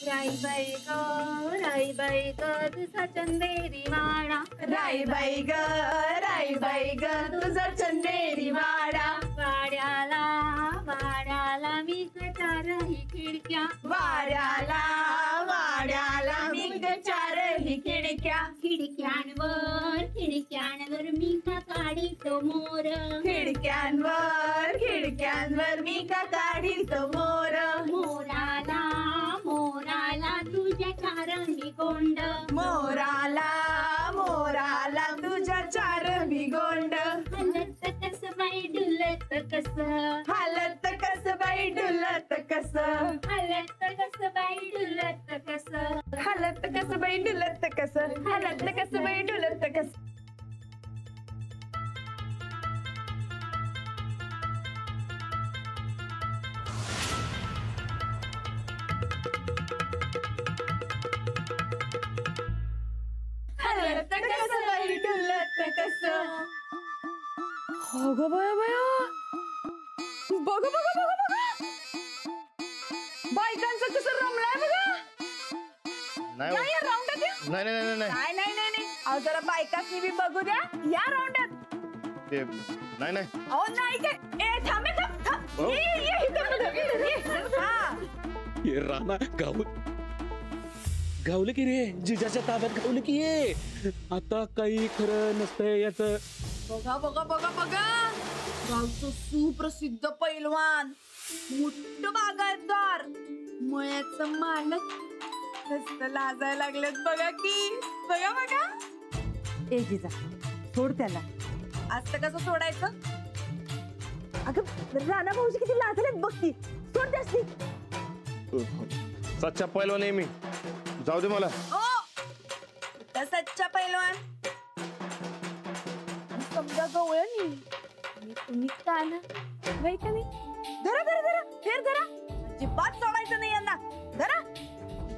राईबाई ग तुझा चंदेरी वाडा, राईबाई ग तुझा चंदेरी वाडा, वाड्याला वाड्याला मी चारही खिडक्या, वाड्याला वाड्याला मी चारही खिडक्या, खिडक्यांवर मी का काढीतो मोर, खिडक्यांवर मी का काढीतो मोर, मोराला तुझ्या चारही गोंड, मोराला तुझ्या चारही गोंड, हलत कस बाई डुलत कस, हालत कस बाई डुलत कस, हलत कस बाई डुलत कस, हालत कस बाई डुलत कस, हालत कस बाई डुलत कस. हालत कस बाई डुलत कस. अगं बया बघ बायकांचं कसं रमलाय बघा. नाही अहो जरा बायकांनी बी बघू द्या या राऊंडात. ते नाही अहो नाही काय ए थांब ये इथं ये. हा ये राणा गावलं की रे, जिजाच्या ताब्यात गावलं की ये. आता काही खरं नसतंय याच. बघा गावचं सुप्रसिद्ध पैलवान, मोठं बागायतदार, मळ्याचं मालक कसं लाजायला लागलेत बघा की. बघा ए जिजा सोड त्याला. असं कसं सोडायचं. अगं राणा भाऊजी किती लाजले बघ की. सोड त्यासनी. सच्चा पैलवान आहे मी, जाऊ दे मला. ओ त्या सच्चा पैलवान समजा गवळणी तुम्ही काना बाई का नाही. धरा फेर धरा. अजिबात सोडायचं नाही यांना. धरा.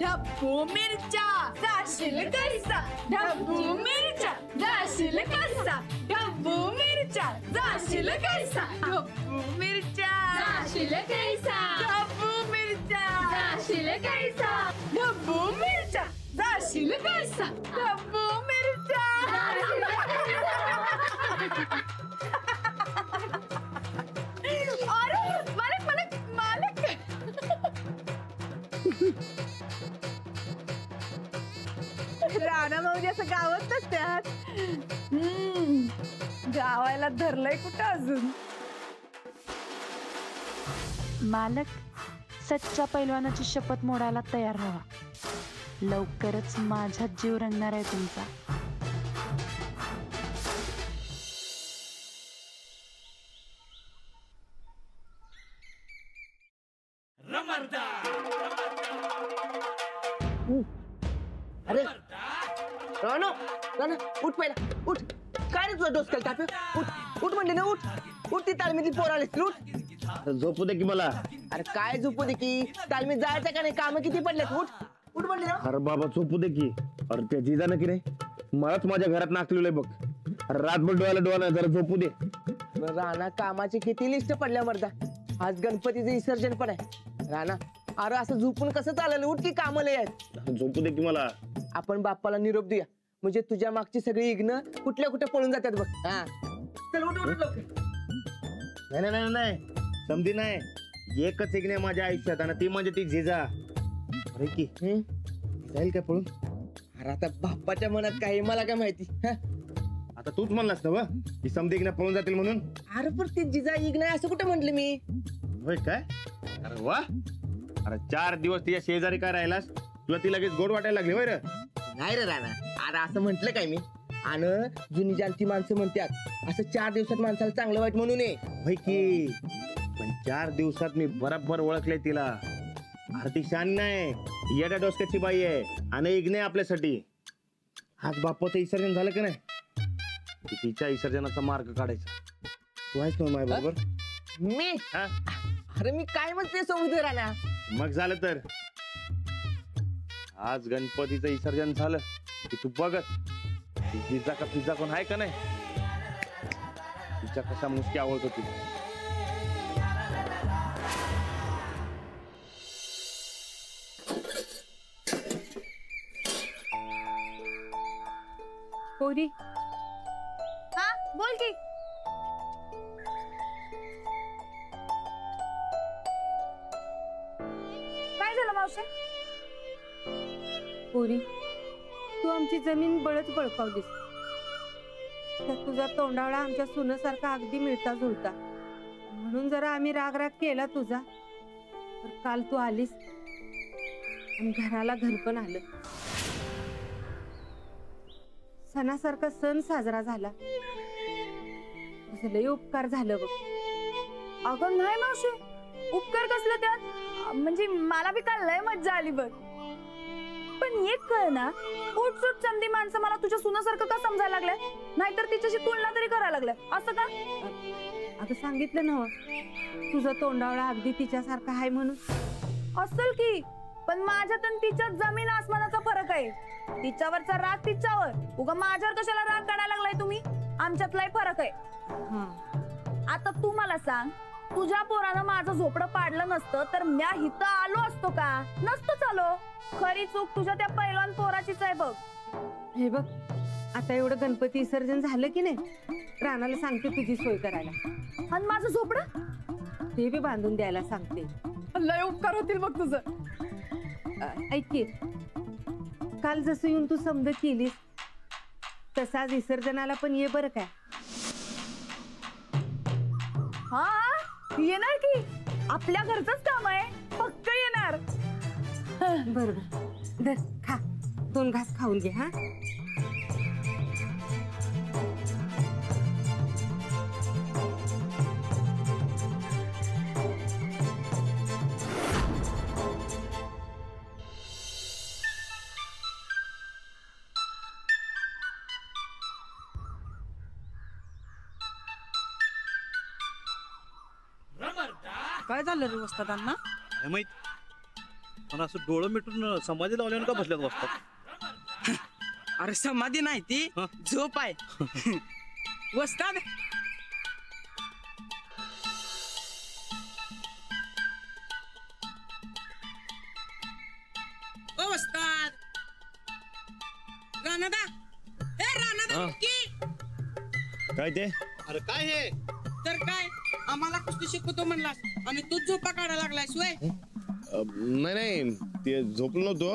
ढब्बू मिरच्या जाशील कसा, ढब्बू मिरच्या जाशील कसा, ढब्बू मिरच्या जाशील कसा, ढब्बू मिरच्या जाशील कैसा, ढब्बू मिरच्या जाशील कैसा, ढब्बू मिरच्या जाशील कसा, ढब्बू मिरच्या. अरे मालक राणा भाऊजी असं गावात नसतात. गावायला धरलंय कुठं अजून. मालक सच्चा पैलवानाची शपथ मोडायला तयार राहा. लवकरच माझ्यात जीव रंगणार आहे तुमचा. अरे राणा उठ पहिला उठ. काय रे तुझा डोस केला टाकू. उठ म्हणले ना उठ ती तालमीतली पोर आलीस उठ. झोपू दे की मला. अरे काय झोपू दे की, तालमीत जायचं का नाही, काम किती पडलेत. उठ म्हणले ना. अरे बाबा झोपू दे की. अरे त्या जिजानं की नाही मलाच माझ्या घरात नाकलेलं आहे बघ. अरे रातभर डोळा जरा झोपू दे. राणा कामाची किती लिस्ट पडल्या मर्दा. आज गणपतीचं विसर्जन पण आहे. राणा अरे असं झोपून कसं चालेल. उठ की कामाला आहेत. झोपू दे की मला. आपण बाप्पाला निरोप देऊया, म्हणजे तुझ्या मागची सगळी इग्न कुठे पळून जातात बघ. हा चल उठ लवकर. नाही समधी नाही. एकच एक नाही माझ्या आयुष्यात आणि ती म्हणजे ती जिजा. अरे की जाईल काय पळून. अरे आता बाप्पाच्या मनात काय मला काय माहिती. आता तूच म्हणलास ना व की समधी इग्न पळून जातील म्हणून. अरे पण ती जिजा इग्न असं कुठं म्हंटल मी. होय काय. अरे वा. अरे 4 दिवस तिच्या शेजारी काय राहिलास, तुला ती लगेच गोड वाटायला लागली होय रे. नाही रे राणा, अरे असं म्हंटल काय मी. आणि जुनी जाणती माणसं म्हणतात असं 4 दिवसात माणसाला चांगलं वाईट म्हणून ये. होय की, पण 4 दिवसात मी बरोबर ओळखले तिला. अरे ती शान नाही, येड्या डोसक्याची बाई आहे आणि इग्ने आपल्यासाठी. आज बाप्पाचं विसर्जन झालं की नाही, तिच्या विसर्जनाचा मार्ग काढायचा. तू आहेस ना माझ्या बरोबर. मी अरे मी काय म्हणते समुद्र राणा. मग झालं तर आज गणपतीचं विसर्जन झालं की तू बघत पिझ्झा का पिझ्झा कोण आहे का नाही, तिच्या कशा मुसकी आवडत होती. पोरी हा बोल की काय झालं मावशी पोरी तू आमची जमीन बळच बळकावलीस त्यात तुझा तोंडावळा आमच्या सुनेसारखा अगदी मिळता जुळता म्हणून जरा आम्ही राग राग केला तुझा तर काल तू आलीस आणि घराला घर पण आलं सणासारखा सण साजरा झाला लय उपकार झालं बघ अगं नाही मावशी उपकार कसलं त्यात म्हणजे मला बी काल लय मज्जा आली बघ पण एक कळ ना उठसूट चंदी माणसं मला तुझ्या सुनासारखं का समजायला लागल्या नाहीतर तिच्याशी तुलना तरी करायला लागल्या असं का अगं सांगितलं ना तुझा तोंडावळा अगदी तिच्यासारखा आहे म्हणून असल की पण माझ्यात आणि तिच्यात जमीन आसमानाचा फरक आहे तिच्यावरचा राग तिच्यावर उगा माझ्यावर कशाला राग काढायला लागलाय तुम्ही आमच्यातलाही फरक आहे आता तू मला सांग तुझ्या पोरानं माझं झोपडं पाडलं नसतं तर म्या हिथं आलो असतो का नसतोच आलो खरी चूक तुझ्या त्या पैलवान पोराचीच आहे बघ हे बघ आता एवढं गणपती विसर्जन झालं की नाही रानाला सांगते तुझी सोय करायला आणि माझं झोपडं ते बी बांधून द्यायला सांगते लय उपकार होतील बघ तुझं ऐक की काल जसं येऊन तू समज केलीस तसं आज विसर्जनाला पण ये बरं काय हा येणार की आपल्या घरचंच काम आहे पक्क येणार बरोबर दर खा 2 घास खाऊन घे हा काय झालं रे वस्तादांना काय माहित पण असं डोळं मिटून समाधी लावल्यानं का बसल्यात वस्तात अरे समाधी नाही ती हा? झोप आहे वस्ताद ओ वस्ताद राणादा ए राणादा हा. की काय ते अरे काय हे तर काय आम्हाला कुस्ती शिकवतो म्हणलास आणि तूच झोपा काढायला लागलायस वय नाही नाही ते झोपलो नव्हतो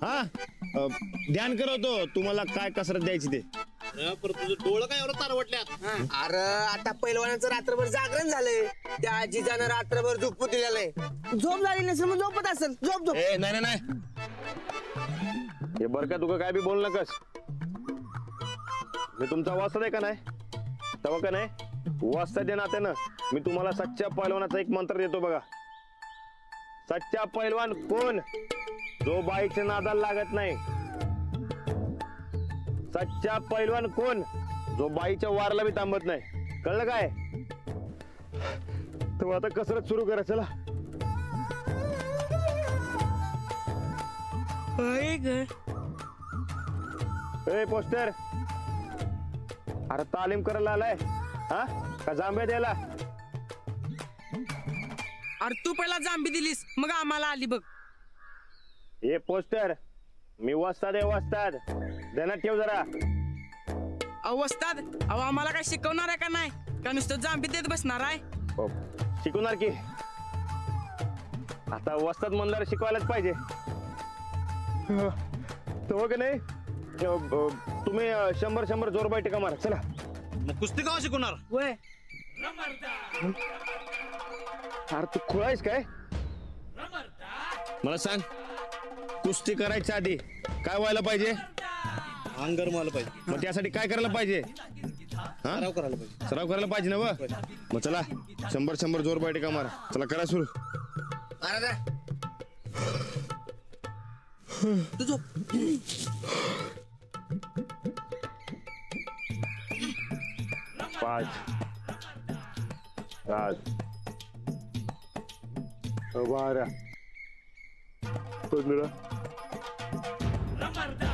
हा ध्यान करवतो तुम्हाला काय कसरत द्यायची ते पर तुझं डोळं काय एवढं तारवटल्यात अरे आता पैलवानाचं रात्रभर जागरण झालंय त्या आजीजानं रात्रभर झोपू दिलेलंय झोप झाली नसेल मग झोपत असेल झोप झोप ए नाही नाही नाही हे बर का तुका काय बी बोल नकस मी तुमचा वाचत आहे का नाही तेव्हा का नाही वाचता दे नात्यानं मी तुम्हाला सच्च्या पैलवानाचा एक मंत्र देतो बघा सच्चा पैलवान कोण जो बाईच्या नादाला लागत नाही सच्चा पैलवान कोण जो बाईच्या वारला बी थांबत नाही कळलं काय तर आता कसरत सुरू करा चला ए पोस्टर अरे तालीम करायला आलाय हा का जांभ्या द्यायला अरे तू पहिला जांबी दिलीस मग आम्हाला आली बघ हे पोस्टर मी वाजतात आहे वाजतात देण्यात ठेव जरा अहो वस्ताद अहो आम्हाला काय शिकवणार आहे का नाही का नुसतं जांबी देत बसणार आहे हो, शिकवणार की आता वाजतात म्हणणार शिकवायलाच पाहिजे तो का नाही तुम्ही 100 जोरबाई टिका मारा चला मग कुस्ती का शिकवणार वय अरे तू खुळायस काय मला सांग कुस्ती करायच्या आधी काय व्हायला पाहिजे अंगर मला पाहिजे मग त्यासाठी काय करायला पाहिजे हा सराव करायला पाहिजे सराव करायला पाहिजे ना मग चला 100 जोरबाई टिका मारा चला करा सुरू अरे तू झोप 5 7 12 15 रमरदा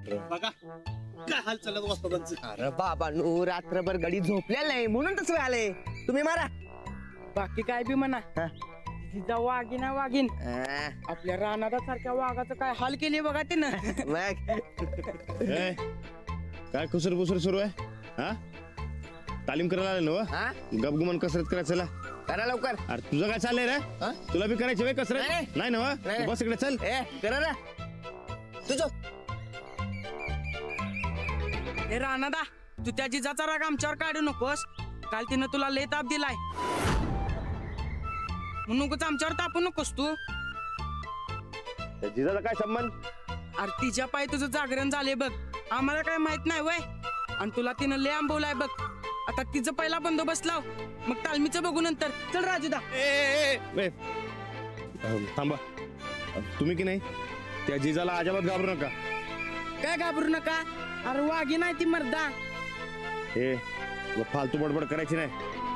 बघा काय हाल चालत वस्तादांचं. अरे बाबा नो रात्रभर गडी झोपलेला नाही म्हणून तसं आलंय. तुम्ही मारा. बाकी काय बी म्हणा हा. तिचा वाघीन आहे वाघीन. आपल्या रानादा सारख्या वाघाचं काय हाल केली बघा ते ना. मग ए, काय कुसर पुसर सुरू आहे हा? तालीम करायला आले ना हा गपगुमान कसरत करायचं चला. करा लवकर. अरे तुझं काय चाललंय रे हा? तुला बी करायची वे नाही. कसरत नाही ना नाही. बस इकडे चल. ए करा ना तुझं. हे रानादा तू त्या जिजाचा राग आमच्यावर काढू नकोस. काल तिनं तुला लय ताप दिलाय म्हणून उगाच आमच्यावर तापू नकोस तू. त्या जिजाचा काय संबंध? अरे तिच्या पायी तुझं जागरण झाले बघ. आम्हाला काय माहित नाही वय. आणि तुला तिनं लय आंबवलाय बघ. आता तिचं पहिला बंदोबस्त लाव मग तालमीचं बघू नंतर. चल राजूदा. ए, थांबा तुम्ही की नाही त्या जिजाला अजिबात घाबरू नका. काय घाबरू नका. अरे वाघी नाही ती मर्दा. हे फालतू बडबड करायची नाही.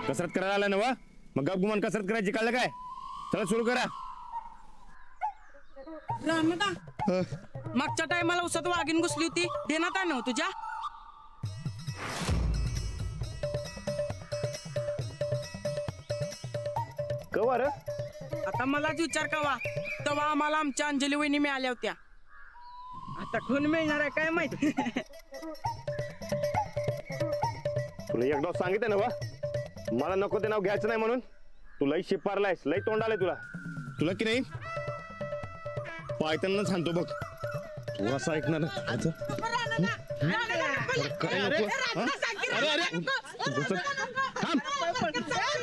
कसरत करायला आला ना वा मग गपगुमान कसरत करायची कळलं काय. चला सुरू करा. रानादा मागच्या टायमाला उसत वाघीन घुसली होती देण्यात आहे ना तुझ्या. कवा रे आता मलाच विचार कावा तेव्हा आम्हाला आमच्या अंजली वहिनी मिळाल्या होत्या. आता कोण मिळणार आहे काय माहित. तुला एकदा सांगितलं ना वा मला नको ते नाव घ्यायचं नाही म्हणून. तू लई शिपारलायस लई तोंड आलाय तुला. तुला की नाही पायताना सांगतो बघ तू असं ऐकणार ना. काय नको हा? अरे अरे तुझं थांब.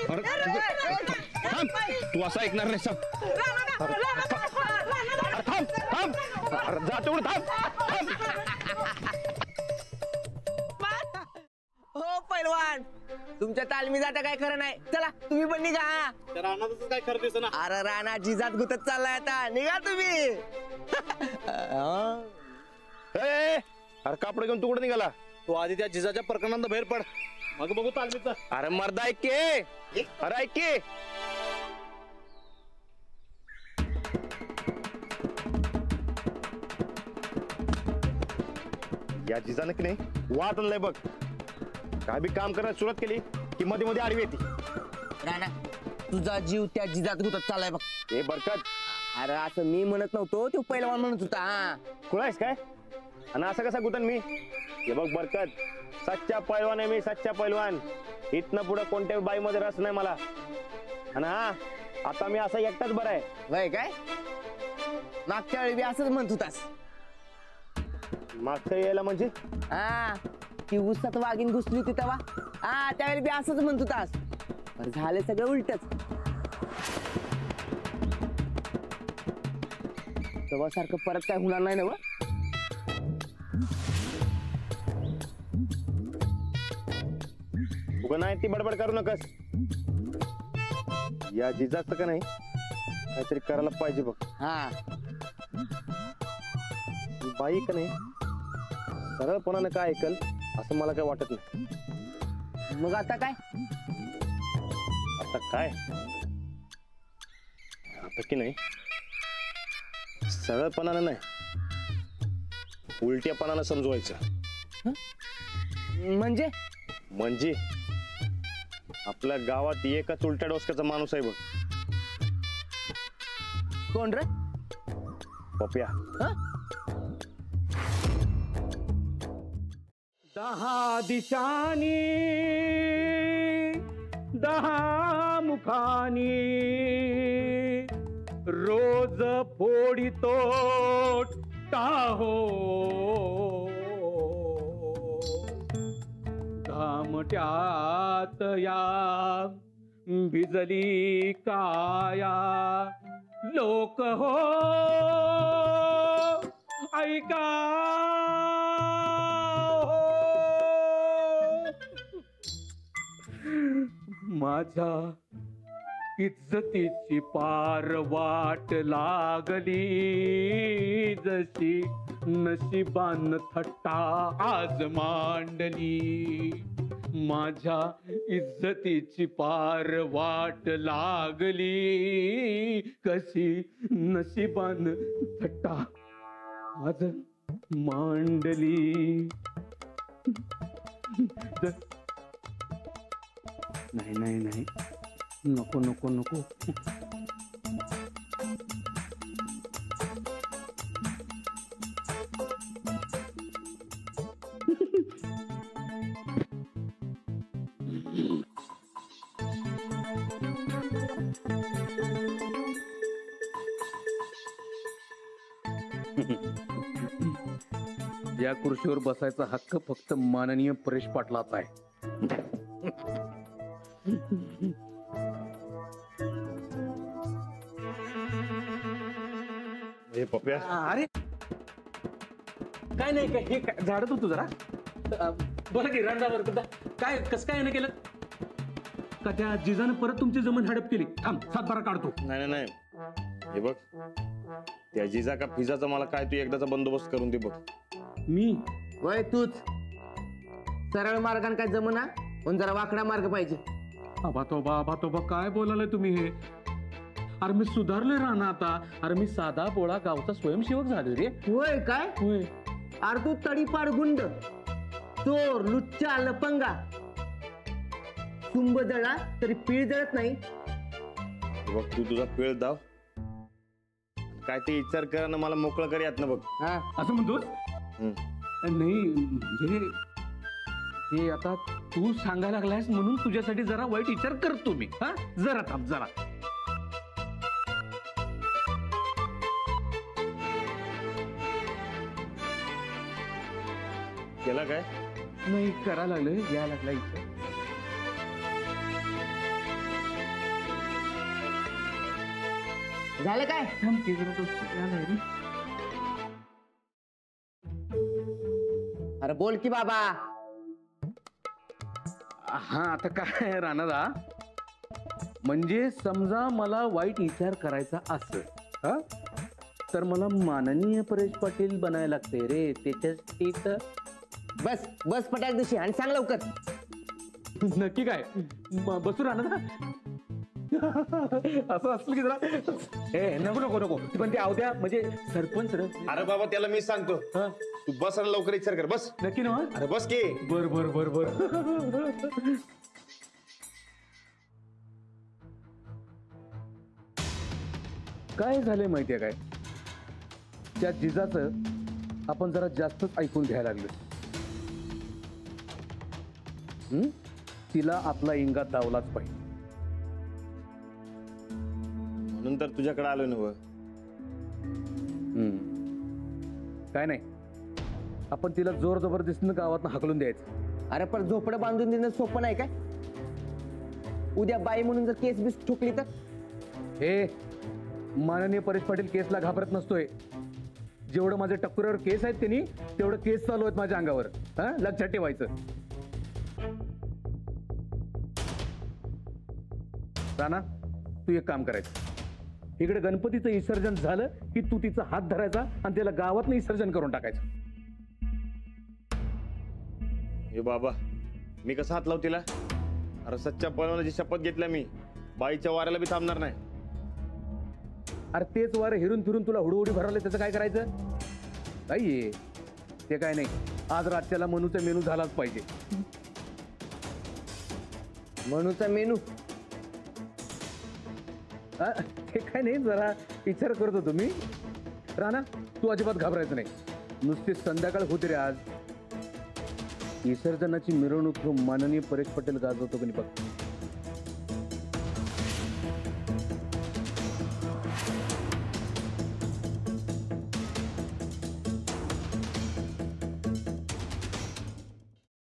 अरे, थांब तू असं ऐकणार नाही सांग. अरे थांब थांब अरे जा तेवढं थांब थांब. हो पैलवान तुमच्या तालमी जाता काय खरं नाही. चला तुम्ही पण निघा. त्या रानाचं काय खरं दिसत ना. अरे राणा जिजात गुतत चाललाय आता. निघा तुम्ही. ए, अरे कापड घेऊन तू कुठे निघाला? तू आधी त्या जिजाच्या प्रकरणात बाहेर पड मग बघू तालमीचं. अरे मर्दा ऐक की. अरे ऐक की. या जिजानं की नाही वाट आणलंय बघ. काय बी काम करायला सुरुवात केली की मध्ये मध्ये आडवी येते. राणा तुझा जीव त्या जिजात गुतत चाललाय बघ. ए बरकत अरे असं मी म्हणत नव्हतो तो पैलवान म्हणत होता. हा कुणायस काय आणि असं कसा गुतन मी. हे बघ बरकत सच्चा पैलवान आहे मी सच्चा पैलवान. इथनं पुढे कोणत्या बाईमध्ये रस नाही मला. आणि हा आता मी असा एकटाच बरा आहे. वय काय मागच्या वेळी बी असंच म्हणत होतास. मागचं यायला म्हणजे हा ती उसात वाघीन घुसली होती तेव्हा. हा त्यावेळी बी असंच म्हणत होतास. पण झाले सगळं उलटच. तेव्हा सारखं परत काय होणार नाही ना व. उगा नाही ती बडबड करू नकस. या जिजाचं का नाही काहीतरी करायला पाहिजे बघ. हा बाई का नाही सरळपणानं काय ऐकल असं मला काय वाटत नाही. मग आता काय. आता काय आता की नाही सरळपणानं नाही उलट्यापणानं समजवायचं. म्हणजे म्हणजे आपल्या गावात एकच उलट्या डोसक्याचा माणूस आहे बघ. कोण रे. पप्या. हा? 10 दिशानी 10 मुखानी रोज फोडितो टाहो. घामट्यात या भिजली काया लोक हो ऐका माझ्या इज्जतीची पार वाट लागली जशी नशिबान थट्टा आज मांडली. माझ्या इज्जतीची पार वाट लागली कशी नशिबान थट्टा आज मांडली. नाही नाही नाही, नको नको नको. या खुर्चीवर बसायचा हक्क फक्त माननीय परेश पाटलाचा आहे. हे पप्या, अरे काय नाही, काय हे झाडत होतो जरा. बरं की रांडावर काय कसं काय नाही केलं का? त्या जिजानं परत तुमची जमीन हडप केली. थांब, सातबारा काढतो. नाही नाही नाही, हे बघ, त्या जिजा का फिजाचा मला काय तू एकदाचा बंदोबस्त करून दे बघ. मी वय तूच सरळ मार्गाने काय जमना, पण जरा वाकडा मार्ग पाहिजे. बाबा काय बोलायला तुम्ही हे? अरे मी सुधारलोय राहणार आता. अरे मी साधा बोळा गावचा स्वयंसेवक झालो रे. होय काय? होय. अरे तू तडीपाड गुंड, चोर, लुच्चा, लपंगा, तुंब जळा तरी पीळ जळत नाही. हे बघ, तू तुझा पेळ दाव, काय ते विचार कर ना, मला मोकळं कर यात ना बघ. हा असं म्हणतोस? नाही म्हणजे हे आता तू सांगायला लागलायस म्हणून तुझ्यासाठी जरा वाईट विचार करतो मी. हा जरा थांब जरा. केला काय? नाही करायला लागलं, यायला लागला इच्छा. झालं काय? अरे बोल की बाबा. हा आता काय राणादा, म्हणजे समजा मला वाईट विचार करायचा असं, हा तर मला माननीय परेश पाटील बनायला लागते रे. त्याच्यासाठी तर बस बस पटाक दिवशी आणि सांग लवकर. नक्की काय बसू राणादा? असं असलं की जरा ए नको नको नको, पण ते अवद्या म्हणजे सरपंच रे. अरे बाबा, त्याला मी सांगतो, हा तू बस आणि लवकर विचार कर. बस. नक्की ना? अरे बस की. बर बर बर बर. काय झालंय माहितीये काय, त्या जिजाचं आपण जरा जास्तच ऐकून घ्यायला लागलो. तिला आपला इंगा दावलाच पाहिजे. म्हणून तर तुझ्याकडे आलो ना. काय नाही, आपण तिला जोर जबरदस्तीनं गावातनं हाकलून द्यायचं. अरे पण झोपडं बांधून देणं सोपं नाही काय? उद्या बाई म्हणून जर केस बीस ठोकली तर? हे माननीय परेश पाटील केसला घाबरत नसतोय. जेवढं माझ्या टक्कुऱ्यावर केस आहेत त्यांनी तेवढं केस चालू आहेत माझ्या अंगावर. हा लक्षात ठेवायचं. राणा, तू एक काम करायचं, इकडे गणपतीचं विसर्जन झालं की तू तिचा हात धरायचा आणि त्याला गावातनं विसर्जन करून टाकायचं. हे बाबा, मी कसा हात लावू तिला? अरे सच्च्या पळवण्याची शपथ घेतल्या मी, बाईच्या वाऱ्याला बी थांबणार नाही. अरे तेच वारं हिरून फिरून तुला हुडहुडी भरवले, त्याचं काय करायचं? काही ते काय नाही, आज रातच्याला मनूचा मेनू झालाच पाहिजे. मनूचा मेनू? ते काय नाही, जरा विचार करत होतो मी. राणा, तू अजिबात घाबरायचं नाही. नुसती संध्याकाळ होते रे आज. विसर्जनाची मिरवणूक माननीय परेश पटेल गाजवतो की नाही बघ.